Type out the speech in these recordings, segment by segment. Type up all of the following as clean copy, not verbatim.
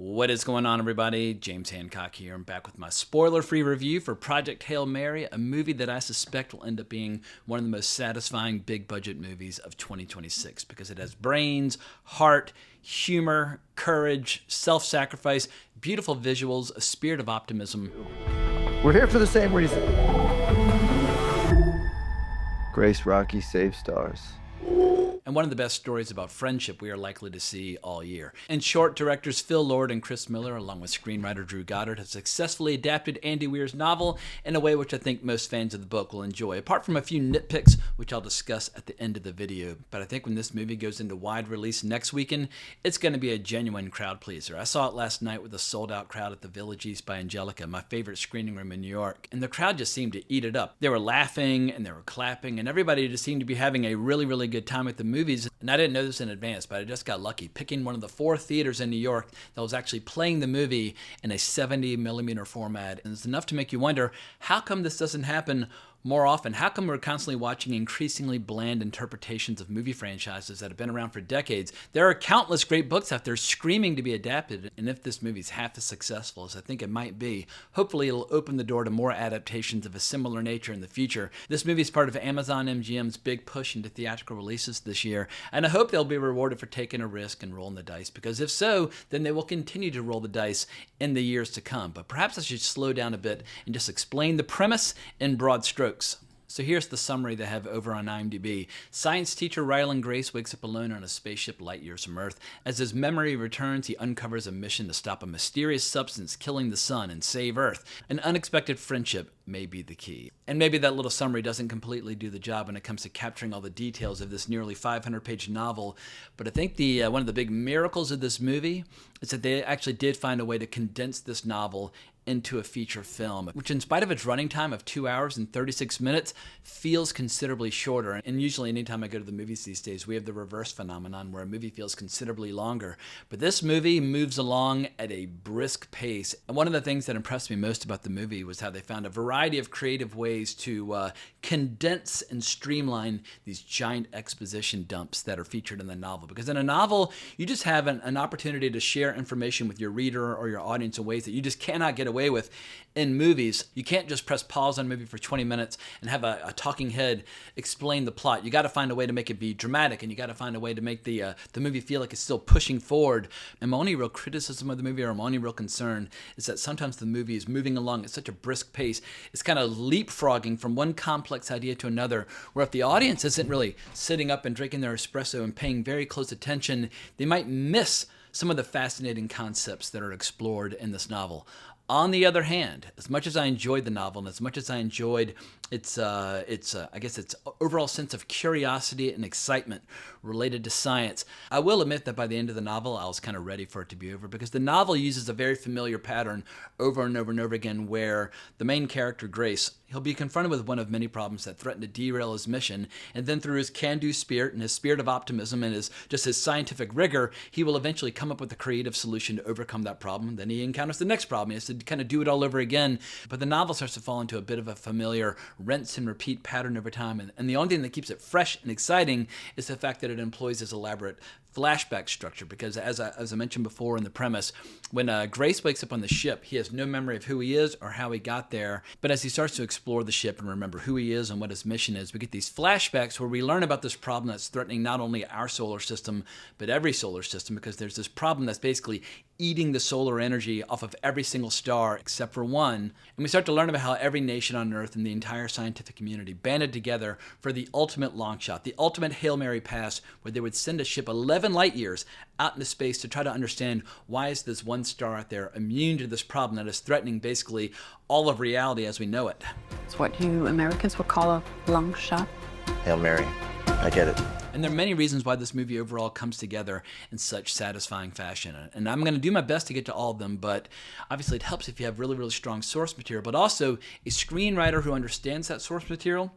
What is going on, everybody? James Hancock here. I'm back with my spoiler-free review for Project Hail Mary, a movie that I suspect will end up being one of the most satisfying big-budget movies of 2026 because it has brains, heart, humor, courage, self-sacrifice, beautiful visuals, a spirit of optimism. We're here for the same reason. Grace Rocky Save Stars. And one of the best stories about friendship we are likely to see all year. In short, directors Phil Lord and Chris Miller, along with screenwriter Drew Goddard, have successfully adapted Andy Weir's novel in a way which I think most fans of the book will enjoy, apart from a few nitpicks, which I'll discuss at the end of the video. But I think when this movie goes into wide release next weekend, it's going to be a genuine crowd pleaser. I saw it last night with a sold-out crowd at the Village East by Angelica, my favorite screening room in New York, and the crowd just seemed to eat it up. They were laughing, and they were clapping, and everybody just seemed to be having a really, really good time at the movies. And I didn't know this in advance, but I just got lucky picking one of the 4 theaters in New York that was actually playing the movie in a 70mm format. And it's enough to make you wonder, how come this doesn't happen more often? How come we're constantly watching increasingly bland interpretations of movie franchises that have been around for decades? There are countless great books out there screaming to be adapted, and if this movie's half as successful as I think it might be, hopefully it'll open the door to more adaptations of a similar nature in the future. This movie is part of Amazon MGM's big push into theatrical releases this year, and I hope they'll be rewarded for taking a risk and rolling the dice, because if so, then they will continue to roll the dice in the years to come. But perhaps I should slow down a bit and just explain the premise in broad strokes. So here's the summary they have over on IMDb. Science teacher Ryland Grace wakes up alone on a spaceship light years from Earth. As his memory returns, he uncovers a mission to stop a mysterious substance killing the sun and save Earth. An unexpected friendship may be the key. And maybe that little summary doesn't completely do the job when it comes to capturing all the details of this nearly 500-page novel, but I think one of the big miracles of this movie is that they actually did find a way to condense this novel into a feature film, which in spite of its running time of 2 hours and 36 minutes, feels considerably shorter. And usually anytime I go to the movies these days, we have the reverse phenomenon where a movie feels considerably longer. But this movie moves along at a brisk pace. And one of the things that impressed me most about the movie was how they found a variety of creative ways to condense and streamline these giant exposition dumps that are featured in the novel. Because in a novel, you just have an opportunity to share information with your reader or your audience in ways that you just cannot get away with in movies. You can't just press pause on a movie for 20 minutes and have a talking head explain the plot. You got to find a way to make it be dramatic, and you got to find a way to make the movie feel like it's still pushing forward. And my only real criticism of the movie, or my only real concern, is that sometimes the movie is moving along at such a brisk pace. It's kind of leapfrogging from one complex idea to another, where if the audience isn't really sitting up and drinking their espresso and paying very close attention, they might miss some of the fascinating concepts that are explored in this novel. On the other hand, as much as I enjoyed the novel and as much as I enjoyed its overall sense of curiosity and excitement related to science, I will admit that by the end of the novel, I was kind of ready for it to be over, because the novel uses a very familiar pattern over and over and over again, where the main character, Grace, he'll be confronted with one of many problems that threaten to derail his mission, and then through his can-do spirit and his spirit of optimism and his scientific rigor, he will eventually come up with a creative solution to overcome that problem. Then he encounters the next problem. He has to kind of do it all over again. But the novel starts to fall into a bit of a familiar rinse and repeat pattern over time. And the only thing that keeps it fresh and exciting is the fact that it employs this elaborate flashback structure, because as I mentioned before in the premise, when Grace wakes up on the ship, he has no memory of who he is or how he got there. But as he starts to explore the ship and remember who he is and what his mission is, we get these flashbacks where we learn about this problem that's threatening not only our solar system, but every solar system, because there's this problem that's basically eating the solar energy off of every single star except for one. And we start to learn about how every nation on Earth and the entire scientific community banded together for the ultimate long shot, the ultimate Hail Mary pass, where they would send a ship 11 light years out into space to try to understand, why is this one star out there immune to this problem that is threatening basically all of reality as we know it. It's what you Americans would call a long shot. Hail Mary. I get it. And there are many reasons why this movie overall comes together in such satisfying fashion. And I'm going to do my best to get to all of them, but obviously it helps if you have really, really strong source material, but also a screenwriter who understands that source material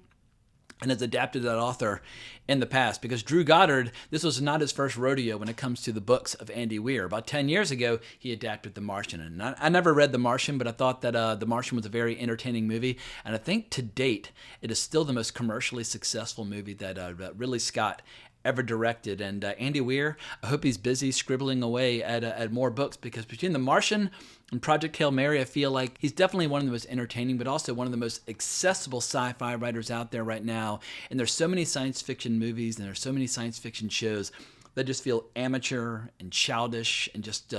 and has adapted that author in the past. Because Drew Goddard, this was not his first rodeo when it comes to the books of Andy Weir. About 10 years ago, he adapted The Martian. And I never read The Martian, but I thought that The Martian was a very entertaining movie. And I think to date, it is still the most commercially successful movie that Ridley Scott ever directed. And Andy Weir, I hope he's busy scribbling away at more books, because between The Martian and Project Hail Mary, I feel like he's definitely one of the most entertaining, but also one of the most accessible sci-fi writers out there right now. And there's so many science fiction movies and there's so many science fiction shows that just feel amateur and childish and just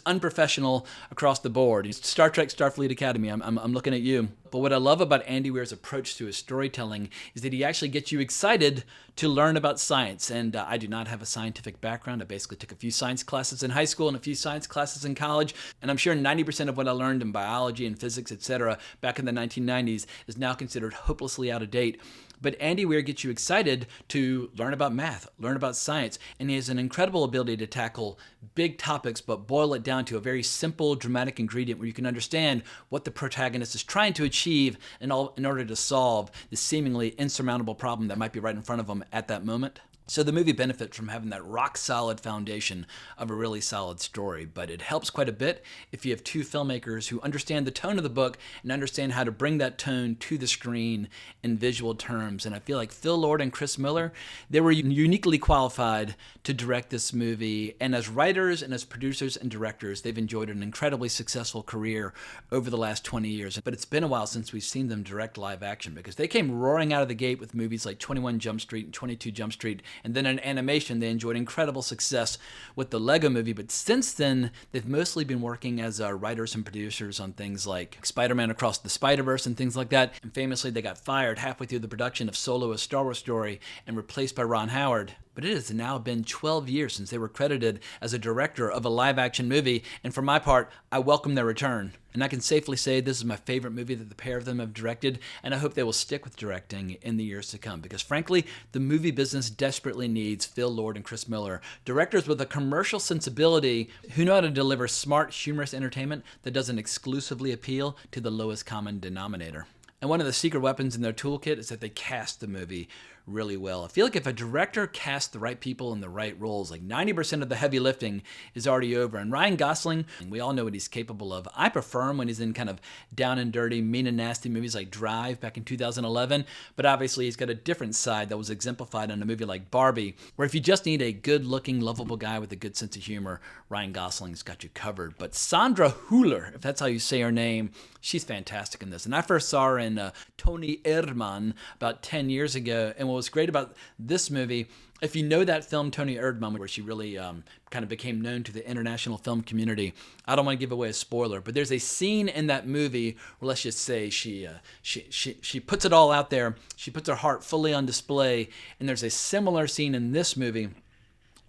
unprofessional across the board. Star Trek, Starfleet Academy, I'm looking at you. But what I love about Andy Weir's approach to his storytelling is that he actually gets you excited to learn about science. And I do not have a scientific background. I basically took a few science classes in high school and a few science classes in college. And I'm sure 90% of what I learned in biology and physics, etc., back in the 1990s is now considered hopelessly out of date. But Andy Weir gets you excited to learn about math, learn about science, and he has an incredible ability to tackle big topics but boil it down to a very simple, dramatic ingredient where you can understand what the protagonist is trying to achieve in order to solve the seemingly insurmountable problem that might be right in front of them at that moment. So the movie benefits from having that rock-solid foundation of a really solid story, but it helps quite a bit if you have two filmmakers who understand the tone of the book and understand how to bring that tone to the screen in visual terms. And I feel like Phil Lord and Chris Miller, they were uniquely qualified to direct this movie. And as writers and as producers and directors, they've enjoyed an incredibly successful career over the last 20 years. But it's been a while since we've seen them direct live action, because they came roaring out of the gate with movies like 21 Jump Street and 22 Jump Street. And then in animation, they enjoyed incredible success with the Lego Movie. But since then, they've mostly been working as writers and producers on things like Spider-Man Across the Spider-Verse and things like that. And famously, they got fired halfway through the production of Solo: A Star Wars Story and replaced by Ron Howard. But it has now been 12 years since they were credited as a director of a live-action movie, and for my part, I welcome their return. And I can safely say this is my favorite movie that the pair of them have directed, and I hope they will stick with directing in the years to come, because frankly, the movie business desperately needs Phil Lord and Chris Miller, directors with a commercial sensibility who know how to deliver smart, humorous entertainment that doesn't exclusively appeal to the lowest common denominator. And one of the secret weapons in their toolkit is that they cast the movie really well. I feel like if a director casts the right people in the right roles, like 90% of the heavy lifting is already over. And Ryan Gosling, we all know what he's capable of. I prefer him when he's in kind of down and dirty, mean and nasty movies like Drive back in 2011. But obviously he's got a different side that was exemplified in a movie like Barbie, where if you just need a good-looking, lovable guy with a good sense of humor, Ryan Gosling's got you covered. But Sandra Hüller, if that's how you say her name, she's fantastic in this. And I first saw her in Tony Erdmann about 10 years ago. And what was great about this movie, if you know that film Tony Erdmann, where she really kind of became known to the international film community, I don't want to give away a spoiler, but there's a scene in that movie where, let's just say, she puts it all out there. She puts her heart fully on display. And there's a similar scene in this movie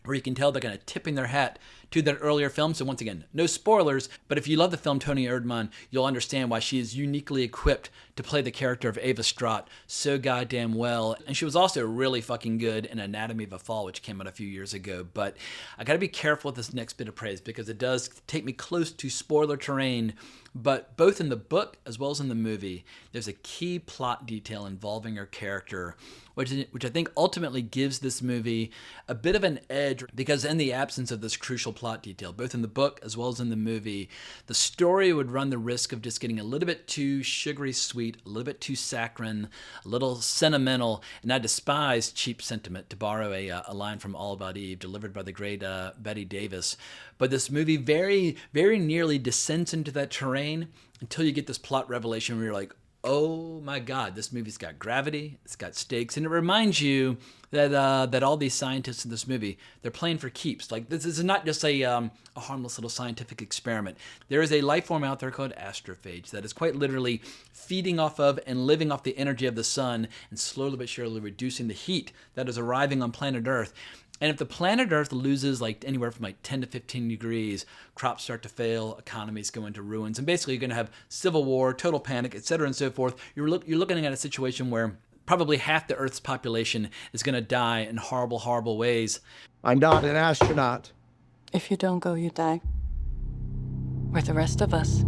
where you can tell they're kind of tipping their hat to that earlier film. So once again, no spoilers, but if you love the film Tony Erdmann, you'll understand why she is uniquely equipped to play the character of Ava Strott so goddamn well. And she was also really fucking good in Anatomy of a Fall, which came out a few years ago. But I gotta be careful with this next bit of praise, because it does take me close to spoiler terrain. But both in the book as well as in the movie, there's a key plot detail involving her character, which I think ultimately gives this movie a bit of an edge, because in the absence of this crucial plot detail, both in the book as well as in the movie, the story would run the risk of just getting a little bit too sugary sweet, a little bit too saccharine, a little sentimental, and I despise cheap sentiment, to borrow a line from All About Eve, delivered by the great Betty Davis. But this movie very, very nearly descends into that terrain until you get this plot revelation where you're like, oh my God, this movie's got gravity, it's got stakes, and it reminds you that all these scientists in this movie, they're playing for keeps. Like, this is not just a harmless little scientific experiment. There is a life form out there called astrophage that is quite literally feeding off of and living off the energy of the sun and slowly but surely reducing the heat that is arriving on planet Earth. And if the planet Earth loses like anywhere from like 10 to 15 degrees, crops start to fail, economies go into ruins, and basically you're going to have civil war, total panic, etc. and so forth. You're looking at a situation where probably half the Earth's population is going to die in horrible, horrible ways. I'm not an astronaut. If you don't go, you die. With the rest of us.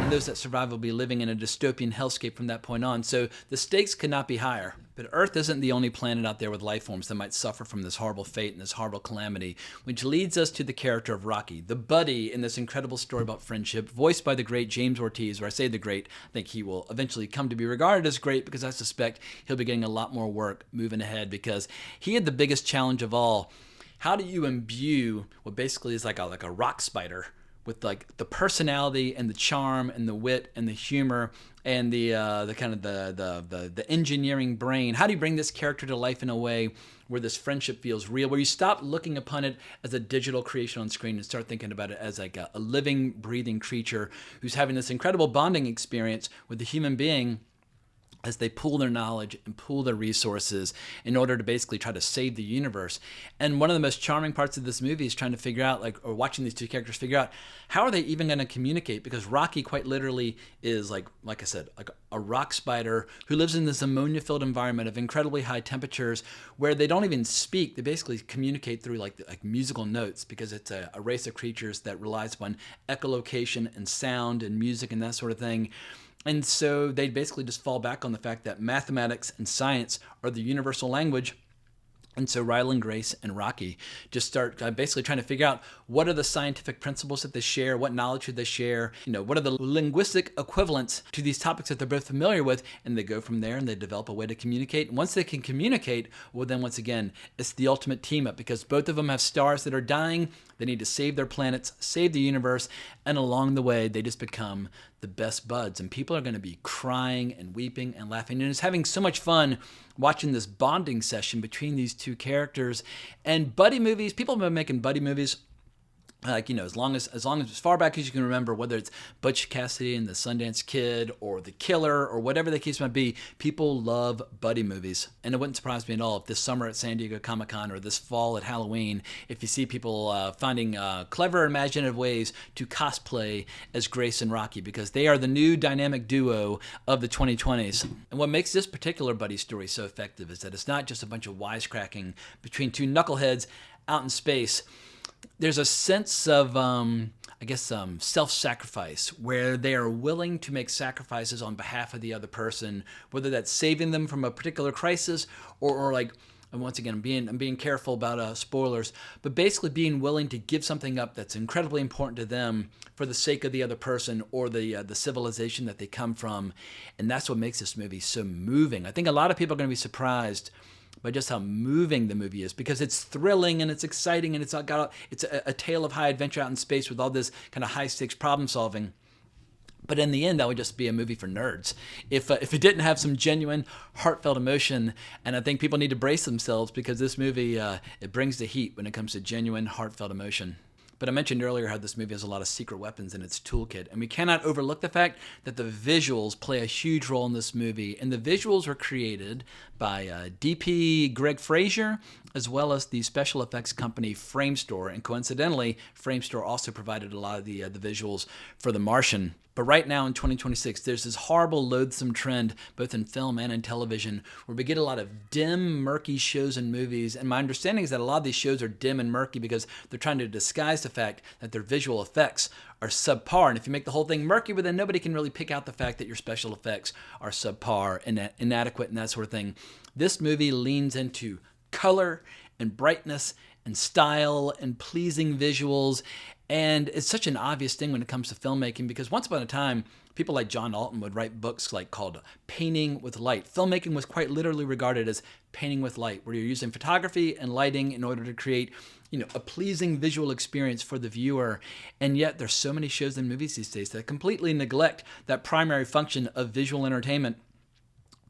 and those that survive will be living in a dystopian hellscape from that point on. So the stakes could not be higher. But Earth isn't the only planet out there with life forms that might suffer from this horrible fate and this horrible calamity, which leads us to the character of Rocky, the buddy in this incredible story about friendship, voiced by the great James Ortiz. Where I say the great, I think he will eventually come to be regarded as great, because I suspect he'll be getting a lot more work moving ahead, because he had the biggest challenge of all. How do you imbue what basically is like a rock spider with like the personality and the charm and the wit and the humor and the kind of the engineering brain? How do you bring this character to life in a way where this friendship feels real, where you stop looking upon it as a digital creation on screen and start thinking about it as like a living, breathing creature who's having this incredible bonding experience with a human being as they pool their knowledge and pool their resources in order to basically try to save the universe. And one of the most charming parts of this movie is trying to figure out, or watching these two characters figure out, how are they even going to communicate? Because Rocky quite literally is like I said, like a rock spider who lives in this ammonia-filled environment of incredibly high temperatures where they don't even speak. They basically communicate through like musical notes, because it's a race of creatures that relies upon echolocation and sound and music and that sort of thing. And so they basically just fall back on the fact that mathematics and science are the universal language. And so Ryland Grace and Rocky just start basically trying to figure out what are the scientific principles that they share, what knowledge should they share, what are the linguistic equivalents to these topics that they're both familiar with, and they go from there and they develop a way to communicate. And once they can communicate, well then once again, it's the ultimate team up, because both of them have stars that are dying. They need to save their planets, save the universe, and along the way, they just become the best buds. And people are going to be crying and weeping and laughing. And it's having so much fun watching this bonding session between these two characters. And buddy movies, people have been making buddy movies as far back as you can remember, whether it's Butch Cassidy and the Sundance Kid or The Killer or whatever the case might be, people love buddy movies. And it wouldn't surprise me at all if this summer at San Diego Comic-Con or this fall at Halloween, if you see people finding clever, imaginative ways to cosplay as Grace and Rocky, because they are the new dynamic duo of the 2020s. And what makes this particular buddy story so effective is that it's not just a bunch of wisecracking between two knuckleheads out in space. There's a sense of, self-sacrifice, where they are willing to make sacrifices on behalf of the other person, whether that's saving them from a particular crisis or and once again, I'm being careful about spoilers, but basically being willing to give something up that's incredibly important to them for the sake of the other person or the civilization that they come from. And that's what makes this movie so moving. I think a lot of people are going to be surprised by just how moving the movie is, because it's thrilling and it's exciting and it's a tale of high adventure out in space with all this kind of high stakes problem solving. But in the end, that would just be a movie for nerds if it didn't have some genuine, heartfelt emotion. And I think people need to brace themselves, because this movie it brings the heat when it comes to genuine, heartfelt emotion. But I mentioned earlier how this movie has a lot of secret weapons in its toolkit, and we cannot overlook the fact that the visuals play a huge role in this movie. And the visuals were created by DP Greg Frazier, as well as the special effects company Framestore. And coincidentally, Framestore also provided a lot of the visuals for The Martian. But right now in 2026, there's this horrible, loathsome trend, both in film and in television, where we get a lot of dim, murky shows and movies. And my understanding is that a lot of these shows are dim and murky because they're trying to disguise the fact that their visual effects are subpar. And if you make the whole thing murky, well, then nobody can really pick out the fact that your special effects are subpar and inadequate and that sort of thing. This movie leans into color and brightness and style and pleasing visuals. And it's such an obvious thing when it comes to filmmaking, because once upon a time, people like John Alton would write books called Painting with Light. Filmmaking was quite literally regarded as painting with light, where you're using photography and lighting in order to create, a pleasing visual experience for the viewer. And yet there's so many shows and movies these days that completely neglect that primary function of visual entertainment.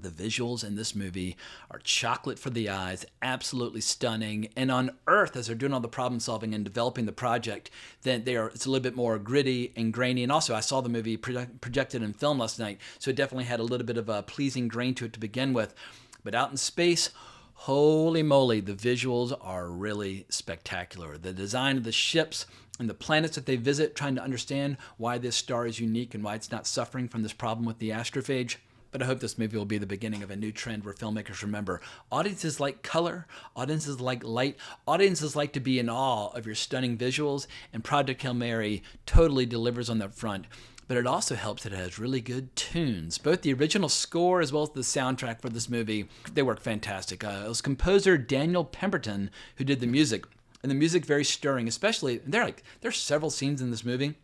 The visuals in this movie are chocolate for the eyes, absolutely stunning. And on Earth, as they're doing all the problem solving and developing the project, then it's a little bit more gritty and grainy. And also, I saw the movie projected in film last night, so it definitely had a little bit of a pleasing grain to it to begin with. But out in space, holy moly, the visuals are really spectacular. The design of the ships and the planets that they visit, trying to understand why this star is unique and why it's not suffering from this problem with the astrophage. But I hope this movie will be the beginning of a new trend where filmmakers remember audiences like color, audiences like light, audiences like to be in awe of your stunning visuals, and Project Hail Mary totally delivers on that front. but it also helps that it has really good tunes. Both the original score as well as the soundtrack for this movie, they work fantastic. It was composer Daniel Pemberton who did the music, and the music very stirring, especially, there's several scenes in this movie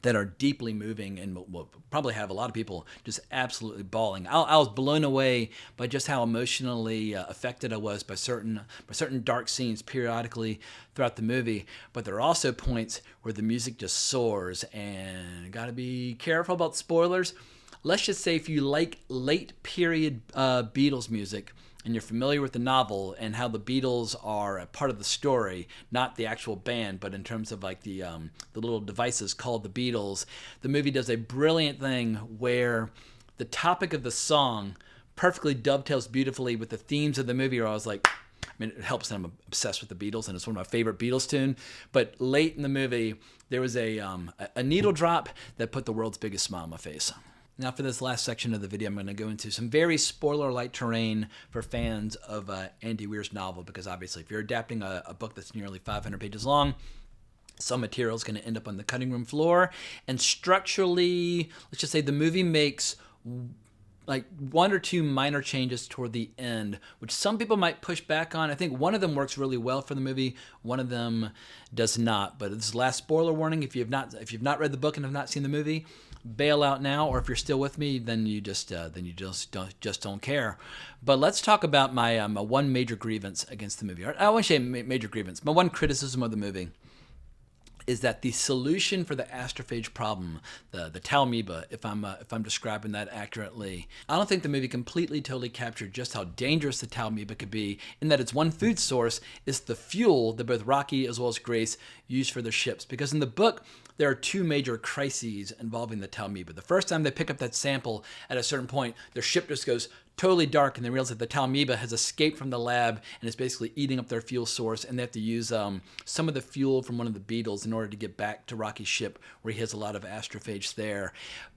that are deeply moving and will probably have a lot of people just absolutely bawling. I was blown away by just how emotionally affected I was by certain dark scenes periodically throughout the movie. But there are also points where the music just soars, and got to be careful about spoilers. Let's just say if you like late period Beatles music, and you're familiar with the novel and how the Beatles are a part of the story, not the actual band, but in terms of like the little devices called the Beatles, the movie does a brilliant thing where the topic of the song perfectly dovetails beautifully with the themes of the movie. Where I was like, I mean, it helps that I'm obsessed with the Beatles and it's one of my favorite Beatles tune. But late in the movie, there was a needle drop that put the world's biggest smile on my face. Now for this last section of the video, I'm going to go into some very spoiler-light terrain for fans of Andy Weir's novel, because obviously if you're adapting a book that's nearly 500 pages long, some material is going to end up on the cutting room floor. And structurally, let's just say the movie makes like one or two minor changes toward the end, which some people might push back on. I think one of them works really well for the movie. One of them does not. But this last spoiler warning: if you've not read the book and have not seen the movie, bail out now. Or if you're still with me, then you just don't care. But let's talk about my one major grievance against the movie. Or I won't say major grievance. My one criticism of the movie is that the solution for the astrophage problem, the talmoeba, if I'm describing that accurately, I don't think the movie completely, totally captured just how dangerous the talmoeba could be, in that its one food source is the fuel that both Rocky as well as Grace use for their ships. Because in the book, there are two major crises involving the talmoeba. The first time they pick up that sample, at a certain point, their ship just goes totally dark, and they realize that the talmoeba has escaped from the lab and is basically eating up their fuel source, and they have to use some of the fuel from one of the Beatles in order to get back to Rocky's ship, where he has a lot of astrophages there.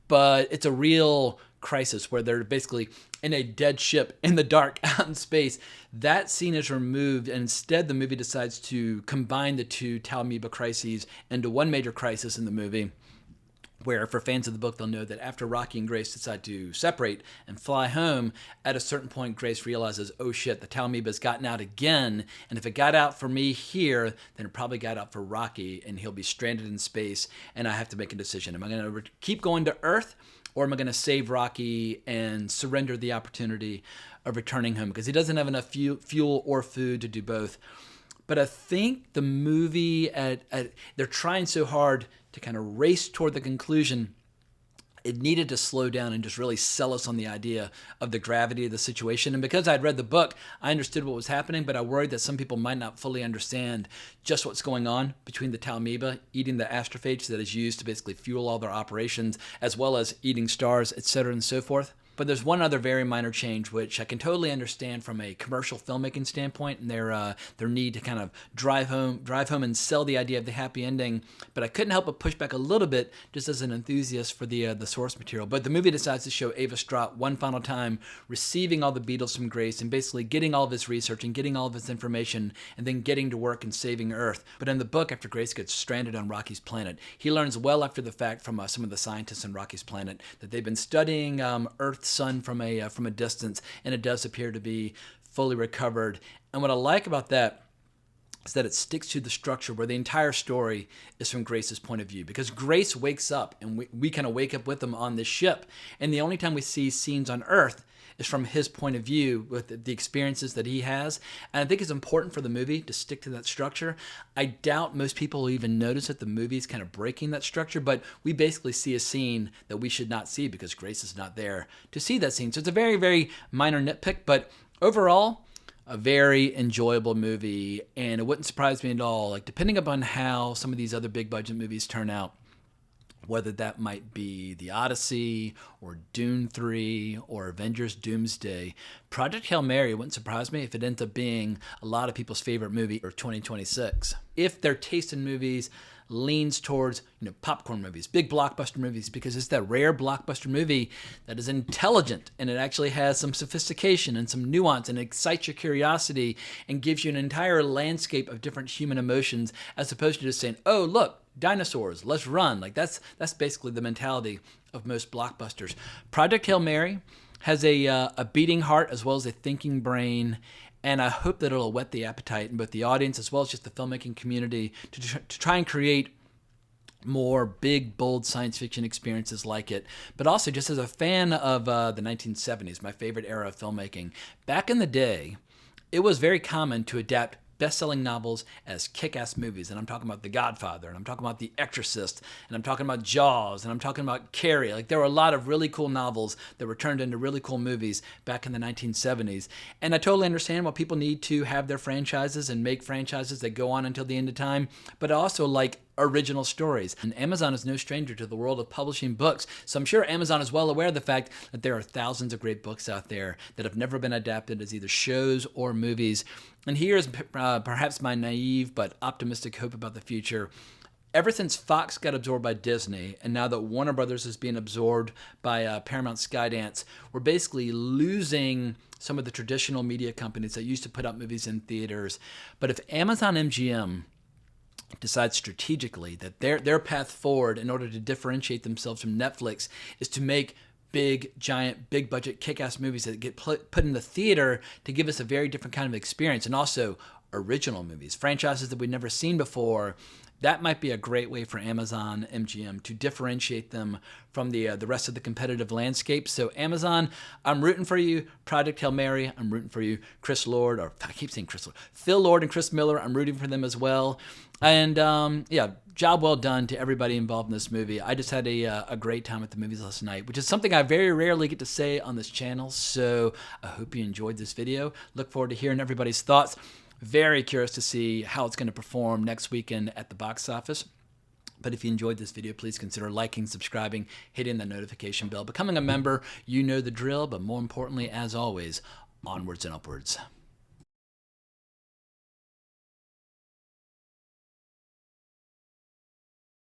But it's a real crisis where they're basically in a dead ship in the dark out in space. That scene is removed, and instead the movie decides to combine the two talmoeba crises into one major crisis in the movie, where for fans of the book, they'll know that after Rocky and Grace decide to separate and fly home, at a certain point, Grace realizes, oh shit, the talmoeba's gotten out again, and if it got out for me here, then it probably got out for Rocky, and he'll be stranded in space, and I have to make a decision. Am I going to keep going to Earth, or am I going to save Rocky and surrender the opportunity of returning home? Because he doesn't have enough fuel or food to do both. But I think the movie, they're trying so hard to kind of race toward the conclusion. It needed to slow down and just really sell us on the idea of the gravity of the situation. And because I'd read the book, I understood what was happening, but I worried that some people might not fully understand just what's going on between the talmoeba eating the astrophage that is used to basically fuel all their operations, as well as eating stars, etc. and so forth. But there's one other very minor change, which I can totally understand from a commercial filmmaking standpoint, and their need to kind of drive home and sell the idea of the happy ending. But I couldn't help but push back a little bit, just as an enthusiast for the source material. But the movie decides to show Ava Straught one final time receiving all the Beatles from Grace and basically getting all of his research and getting all of his information, and then getting to work and saving Earth. But in the book, after Grace gets stranded on Rocky's planet, he learns well after the fact from some of the scientists on Rocky's planet that they've been studying Earth's sun from a distance, and it does appear to be fully recovered. And what I like about that is that it sticks to the structure where the entire story is from Grace's point of view, because Grace wakes up and we kind of wake up with him on this ship, and the only time we see scenes on Earth is from his point of view with the experiences that he has. And I think it's important for the movie to stick to that structure. I doubt most people will even notice that the movie is kind of breaking that structure, but we basically see a scene that we should not see because Grace is not there to see that scene. So it's a very, very minor nitpick, but overall, a very enjoyable movie. And it wouldn't surprise me at all, like depending upon how some of these other big budget movies turn out, whether that might be The Odyssey or Dune 3 or Avengers Doomsday, Project Hail Mary wouldn't surprise me if it ends up being a lot of people's favorite movie for 2026. If their taste in movies leans towards popcorn movies, big blockbuster movies, because it's that rare blockbuster movie that is intelligent and it actually has some sophistication and some nuance and excites your curiosity and gives you an entire landscape of different human emotions, as opposed to just saying, oh, look, dinosaurs, let's run. Like that's basically the mentality of most blockbusters. Project Hail Mary has a beating heart as well as a thinking brain, and I hope that it'll whet the appetite in both the audience as well as just the filmmaking community to try and create more big, bold science fiction experiences like it. But also just as a fan of the 1970s, my favorite era of filmmaking, back in the day, it was very common to adapt best-selling novels as kick-ass movies. And I'm talking about The Godfather, and I'm talking about The Exorcist, and I'm talking about Jaws, and I'm talking about Carrie. Like, there were a lot of really cool novels that were turned into really cool movies back in the 1970s. And I totally understand why people need to have their franchises and make franchises that go on until the end of time, but I also like original stories. And Amazon is no stranger to the world of publishing books. So I'm sure Amazon is well aware of the fact that there are thousands of great books out there that have never been adapted as either shows or movies. And here's perhaps my naive but optimistic hope about the future. Ever since Fox got absorbed by Disney, and now that Warner Brothers is being absorbed by Paramount Skydance, we're basically losing some of the traditional media companies that used to put out movies in theaters. But if Amazon MGM decides strategically that their path forward in order to differentiate themselves from Netflix is to make big, giant, big budget, kick-ass movies that get put in the theater to give us a very different kind of experience, and also original movies, franchises that we've never seen before, that might be a great way for Amazon MGM to differentiate them from the rest of the competitive landscape. So Amazon, I'm rooting for you. Project Hail Mary, I'm rooting for you. Chris Lord, or I keep saying Chris Lord, Phil Lord and Chris Miller, I'm rooting for them as well. And yeah, job well done to everybody involved in this movie. I just had a great time at the movies last night, which is something I very rarely get to say on this channel. So I hope you enjoyed this video. Look forward to hearing everybody's thoughts. Very curious to see how it's going to perform next weekend at the box office. But if you enjoyed this video, please consider liking, subscribing, hitting the notification bell, becoming a member. You know the drill, but more importantly, as always, onwards and upwards.